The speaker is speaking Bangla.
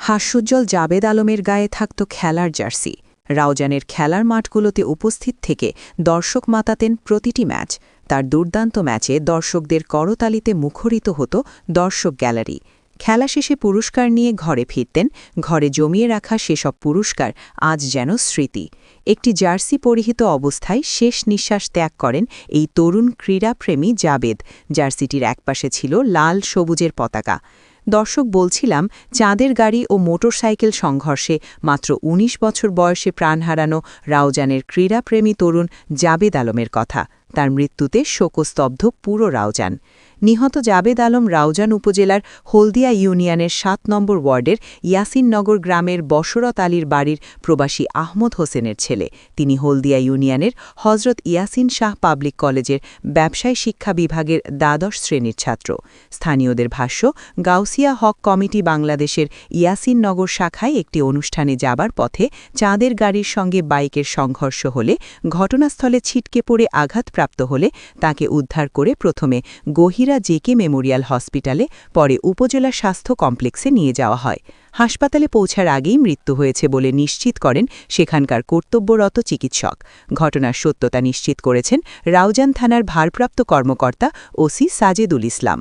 হাস্যোজ্জ্বল জাবেদ আলমের গায়ে থাকত খেলার জার্সি। রাউজানের খেলার মাঠগুলোতে উপস্থিত থেকে দর্শক মাতাতেন প্রতিটি ম্যাচ। তার দুর্দান্ত ম্যাচে দর্শকদের করতালিতে মুখরিত হতো দর্শক গ্যালারি। খেলা শেষে পুরস্কার নিয়ে ঘরে ফিরতেন। ঘরে জমিয়ে রাখা সেসব পুরস্কার আজ যেন স্মৃতি। একটি জার্সি পরিহিত অবস্থায় শেষ নিঃশ্বাস ত্যাগ করেন এই তরুণ ক্রীড়াপ্রেমী জাবেদ। জার্সিটির একপাশে ছিল লাল সবুজের পতাকা। দর্শক বলছিলাম, চাঁদের গাড়ি ও মোটরসাইকেল সংঘর্ষে মাত্র ১৯ বছর বয়সে প্রাণ হারানো রাউজানের ক্রীড়াপ্রেমী তরুণ জাবেদ আলমের কথা। তার মৃত্যুতে শোকস্তব্ধ পুরো রাউজান। নিহত জাবেদ আলম রাউজান উপজেলার হলদিয়া ইউনিয়নের ৭ নম্বর ওয়ার্ডের ইয়াসিননগর গ্রামের বশরত আলীর বাড়ির প্রবাসী আহমদ হোসেনের ছেলে। তিনি হলদিয়া ইউনিয়নের হজরত ইয়াসিন শাহ পাবলিক কলেজের ব্যবসায় শিক্ষা বিভাগের দ্বাদশ শ্রেণীর ছাত্র। স্থানীয়দের ভাষ্য, গাউসিয়া হক কমিটি বাংলাদেশের ইয়াসিননগর শাখায় একটি অনুষ্ঠানে যাবার পথে চাঁদের গাড়ির সঙ্গে বাইকের সংঘর্ষ হলে ঘটনাস্থলে ছিটকে পড়ে আঘাতপ্রাপ্ত হলে তাকে উদ্ধার করে প্রথমে গহিরা জেকে মেমোরিয়াল হসপিটালে, পরে উপজেলা স্বাস্থ্য কমপ্লেক্সে নিয়ে যাওয়া হয়। হাসপাতালে পৌঁছার আগেই মৃত্যু হয়েছে বলে নিশ্চিত করেন সেখানকার কর্তব্যরত চিকিৎসক। ঘটনার সত্যতা নিশ্চিত করেছেন রাউজান থানার ভারপ্রাপ্ত কর্মকর্তা ওসি সাজেদুল ইসলাম।